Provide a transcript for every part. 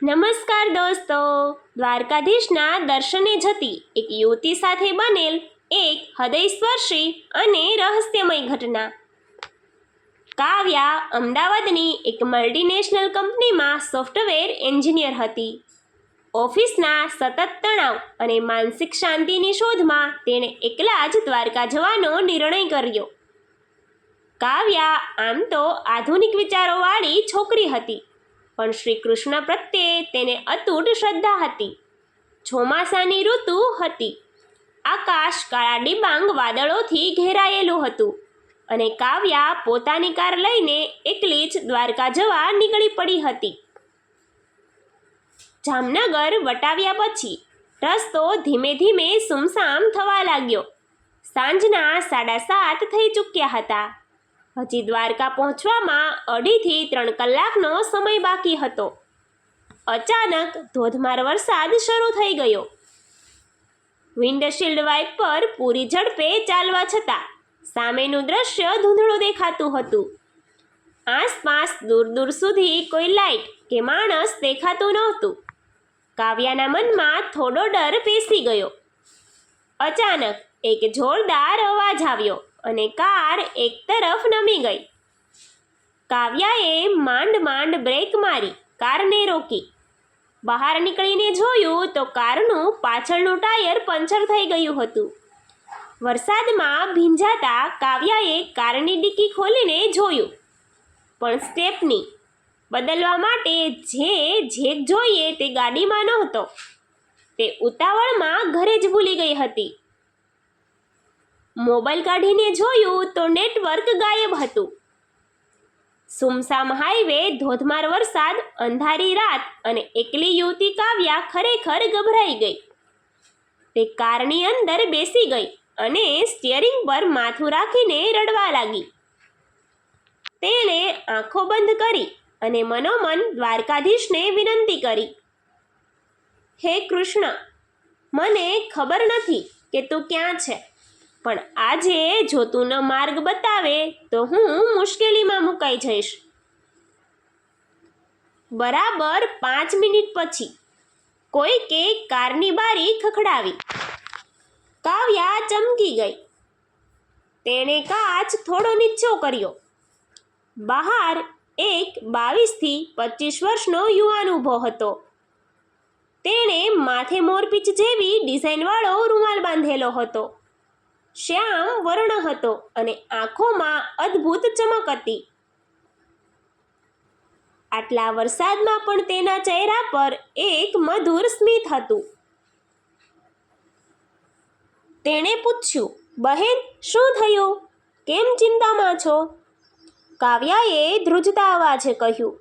નમસ્કાર દોસ્તો, દ્વારકાધીશના દર્શને જતી એક યુવતી સાથે બનેલ એક હૃદયસ્પર્શી અને રહસ્યમય ઘટના. કાવ્યા અમદાવાદની એક મલ્ટીનેશનલ કંપનીમાં સોફ્ટવેર એન્જિનિયર હતી. ઓફિસના સતત તણાવ અને માનસિક શાંતિની શોધમાં તેણે એકલા જ દ્વારકા જવાનો નિર્ણય કર્યો. કાવ્યા આમ તો આધુનિક વિચારોવાળી છોકરી હતી, પણ શ્રી કૃષ્ણ પ્રત્યે તેને અતૂટ શ્રદ્ધા હતી. ચોમાસાની ઋતુ હતી. આકાશ કાળા ડિબાંગ વાદળોથી ઘેરાયેલું હતું અને કાવ્યા પોતાની કાર લઈને એકલી જ દ્વારકા જવા નીકળી પડી હતી. જામનગર વટાવ્યા પછી રસ્તો ધીમે ધીમે સુમસામ થવા લાગ્યો. સાંજના 7:30 થઈ ચૂક્યા હતા. હજી દ્વારકા પહોંચવામાં 2.5 થી 3 કલાકનો સમય બાકી હતો. અચાનક ધોધમાર વરસાદ શરૂ થઈ ગયો. વિન્ડશીલ્ડ વાઇપર પૂરી ઝડપે ચાલવા છતાં સામેનું દ્રશ્ય ધૂંધળું દેખાતું હતું. આસપાસ દૂર દૂર સુધી કોઈ લાઇટ કે માણસ દેખાતું નહોતું. કાવ્યાના મનમાં થોડો ડર પેસી ગયો. અચાનક એક જોરદાર અવાજ આવ્યો અને કાર એક તરફ નમી ગઈ. કાવ્યાએ માંડ બ્રેક મારી કારને રોકી. બહાર નીકળીને જોયું તો કારનું પાછળનું ટાયર પંચર થઈ ગયું હતું. વરસાદમાં ભીંજાતા કાવ્યાએ કારની ડિક્કી ખોલીને જોયું, પણ સ્ટેપની બદલવા માટે જે જેક જોઈએ તે ગાડીમાં નહોતો. તે ઉતાવળમાં ઘરે જ ભૂલી ગઈ હતી. મોબાઈલ કાઢીને જોયું તો નેટવર્ક ગાયબ હતું. સુમસામ હાઈવે, ધોધમાર વરસાદ, અંધારી રાત અને એકલી યુવતી કાવ્યા ખરેખર ગભરાઈ ગઈ. તે કારની અંદર બેસી ગઈ અને સ્ટિયરિંગ પર માથું રાખીને રડવા લાગી. તેણે આંખો બંધ કરી અને મનોમન દ્વારકાધીશને વિનંતી કરી, હે કૃષ્ણ, મને ખબર નથી કે તું ક્યાં છે, પણ આજે જો તું ન માર્ગ બતાવે તો હું મુશ્કેલીમાં મુકાઈ જઈશ. બરાબર 5 મિનિટ પછી કોઈકે કારની બારી ખખડાવી. કાવ્યા ચમકી ગઈ. તેણે કાચ થોડો નીચો કર્યો. બહાર એક 22 થી 25 વર્ષનો યુવાન ઊભો હતો. તેણે માથે મોરપીંછ જેવી ડિઝાઇનવાળો રૂમાલ બાંધેલો હતો. શ્યામ વર્ણ હતો અને આંખોમાં અદ્ભુત ચમક હતી. આટલા વરસાદમાં પણ તેના ચહેરા પર એક મધુર સ્મિત હતું. તેણે પૂછ્યું, બહેન, શું થયું? કેમ ચિંતામાં છો? કાવ્યાએ ધ્રુજતા અવાજે કહ્યું,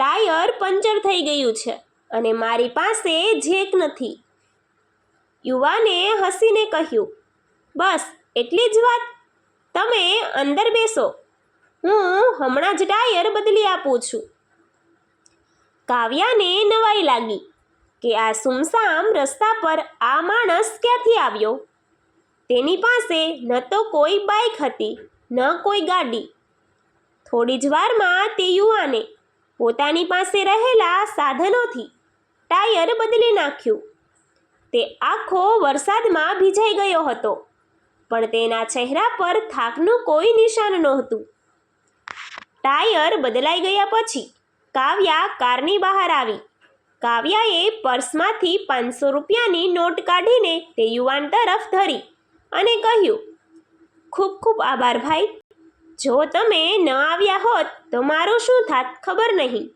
ટાયર પંચર થઈ ગયું છે અને મારી પાસે જેક નથી. યુવાને હસીને કહ્યું, બસ એટલી જ વાત? તમે અંદર બેસો, હું હમણાં જ ટાયર બદલી આપું છું. કાવ્યાને નવાઈ લાગી કે આ સુમસામ રસ્તા પર આ માણસ ક્યાંથી આવ્યો. તેની પાસે ન તો કોઈ બાઇક હતી, ન કોઈ ગાડી. થોડી જ વારમાં તે યુવાને પોતાની પાસે રહેલા સાધનોથી ટાયર બદલી નાખ્યું. તે આખો વરસાદમાં ભીજાઈ ગયો હતો, પણ તેના ચહેરા પર થાકનું કોઈ નિશાન નહોતું. ટાયર બદલાઈ ગયા પછી કાવ્યા કારની બહાર આવી. કાવ્યાએ પર્સમાંથી 500 રૂપિયાની નોટ કાઢીને તે યુવાન તરફ ધરી અને કહ્યું, ખૂબ ખૂબ આભાર ભાઈ. જો તમે ન આવ્યા હોત તો મારું શું થાત ખબર નહીં.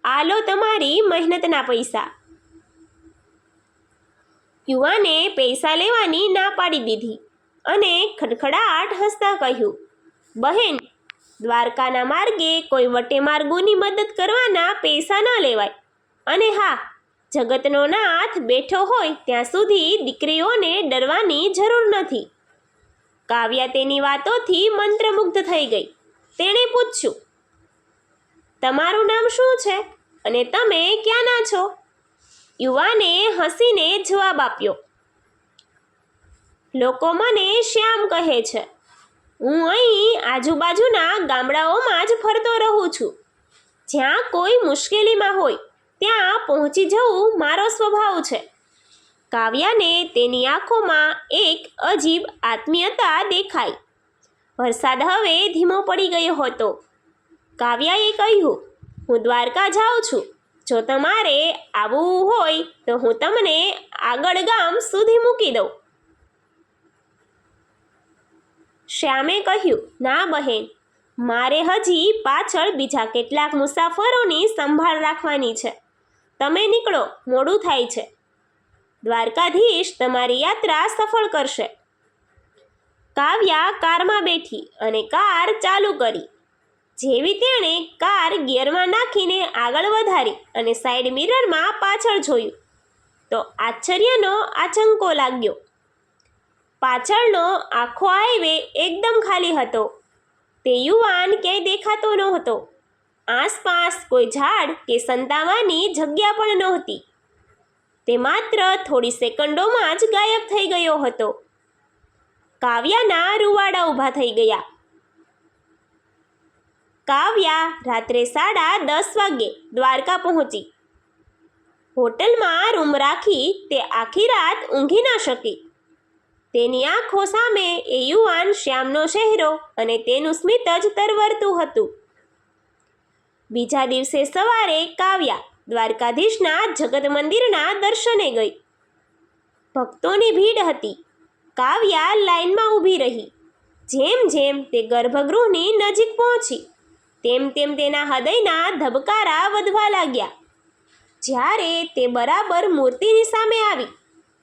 આ લો તમારી મહેનતના પૈસા. યુવાને પૈસા લેવાની ના પાડી દીધી અને ખડખડાટ હસતા કહ્યું, બહેન, દ્વારકાના માર્ગે કોઈ વટેમાર્ગુની મદદ કરવાના પૈસા ન લેવાય. અને હા, જગતનો નાથ બેઠો હોય ત્યાં સુધી દીકરીઓને ડરવાની જરૂર નથી. કાવ્યા તેની વાતોથી મંત્રમુગ્ધ થઈ ગઈ. તેણે પૂછ્યું, તમારું નામ શું છે અને તમે ક્યાંના છો? યુવાને હસીને જવાબ આપ્યો, લોકો મને શ્યામ કહે છે. હું અહીં આજુબાજુના ગામડાઓમાં જ ફરતો રહું છું. જ્યાં કોઈ મુશ્કેલીમાં હોય ત્યાં પહોંચી જવું મારો સ્વભાવ છે. કાવ્યાને તેની આંખોમાં એક અજીબ આત્મીયતા દેખાઈ. વરસાદ હવે ધીમો પડી ગયો હતો. કાવ્યાએ કહ્યું, હું દ્વારકા જાઉં છું. જો તમારે આવવું હોય તો હું તમને આગળ ગામ સુધી મૂકી દઉં. શ્યામે કહ્યું, ના બહેન, મારે હજી પાછળ બીજા કેટલાક મુસાફરોની સંભાળ રાખવાની છે. તમે નીકળો, મોડું થાય છે. દ્વારકાધીશ તમારી યાત્રા સફળ કરશે. કાવ્યા કારમાં બેઠી અને કાર ચાલુ કરી. જેવી તેણે કાર ગિયરમાં નાખીને આગળ વધારી અને સાઈડ મિરરમાં પાછળ જોયું તો આશ્ચર્યનો આંચકો લાગ્યો. પાછળનો આખો હાઈવે એકદમ ખાલી હતો. તે યુવાન ક્યાંય દેખાતો નહોતો. આસપાસ કોઈ ઝાડ કે સંતાવાની જગ્યા પણ નહોતી. તે માત્ર થોડી સેકન્ડોમાં જ ગાયબ થઈ ગયો હતો. કાવ્યાના રૂવાડા ઊભા થઈ ગયા. કાવ્યા રાત્રે 10:30 વાગ્યે દ્વારકા પહોંચી. હોટલમાં રૂમ રાખી તે આખી રાત ઊંઘી ન શકી. તેની આંખો સામે એ યુવાન શ્યામનો ચહેરો અને તેનું સ્મિત જ તરવરતું હતું. બીજા દિવસે સવારે કાવ્યા દ્વારકાધીશના જગત મંદિરના દર્શને ગઈ. ભક્તોની ભીડ હતી. કાવ્યા લાઈનમાં ઊભી રહી. જેમ જેમ તે ગર્ભગૃહની નજીક પહોંચી તેમ તેમ તેના હૃદયના ધબકારા વધવા લાગ્યા. જ્યારે તે બરાબર મૂર્તિની સામે આવી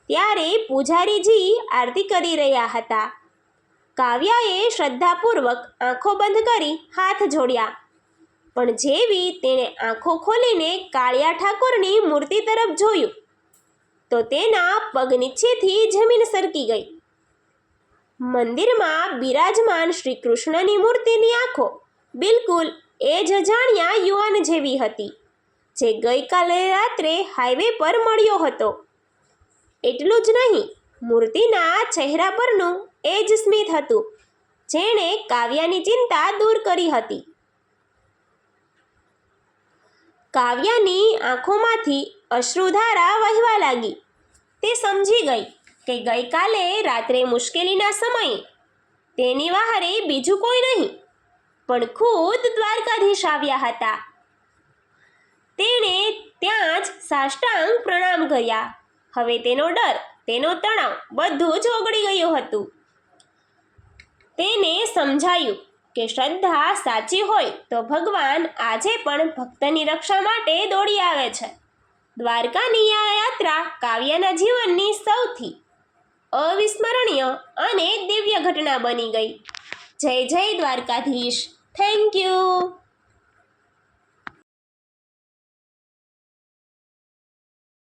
ત્યારે પૂજારીજી આરતી કરી રહ્યા હતા. કાવ્યાએ શ્રદ્ધાપૂર્વક આંખો બંધ કરી હાથ જોડ્યા. પણ જેવી તેણે આંખો ખોલીને કાળિયા ઠાકોરની મૂર્તિ તરફ જોયું તો તેના પગ નીચેથી જમીન સરકી ગઈ. મંદિરમાં બિરાજમાન શ્રી કૃષ્ણની મૂર્તિની આંખો બિલકુલ એ જ અજાણ્યા યુવાન જેવી હતી જે ગઈકાલે રાત્રે હાઈવે પર મળ્યો હતો. એટલું જ નહીં, મૂર્તિના ચહેરા પરનું એ જ સ્મિત હતું જેણે કાવ્યાની ચિંતા દૂર કરી હતી. કાવ્યાની આંખોમાંથી અશ્રુધારા વહેવા લાગી. તે સમજી ગઈ કે ગઈકાલે રાત્રે મુશ્કેલીના સમયે તેની વહારે બીજું કોઈ નહીં પણ ખુદ દ્વારકાધીશ આવ્યા હતા. તેણે ત્યાં જ સાષ્ટાંગ પ્રણામ કર્યા. હવે તેનો ડર, તેનો તણાવ બધું જ ઓગળી ગયું હતું. તેને સમજાયું કે શ્રદ્ધા સાચી હોય તો ભગવાન આજે પણ ભક્તની રક્ષા માટે દોડી આવે છે. દ્વારકાની આ યાત્રા કાવ્યાના જીવનની સૌથી અવિસ્મરણીય અને દિવ્ય ઘટના બની ગઈ. જય જય દ્વારકાધીશ. Thank you.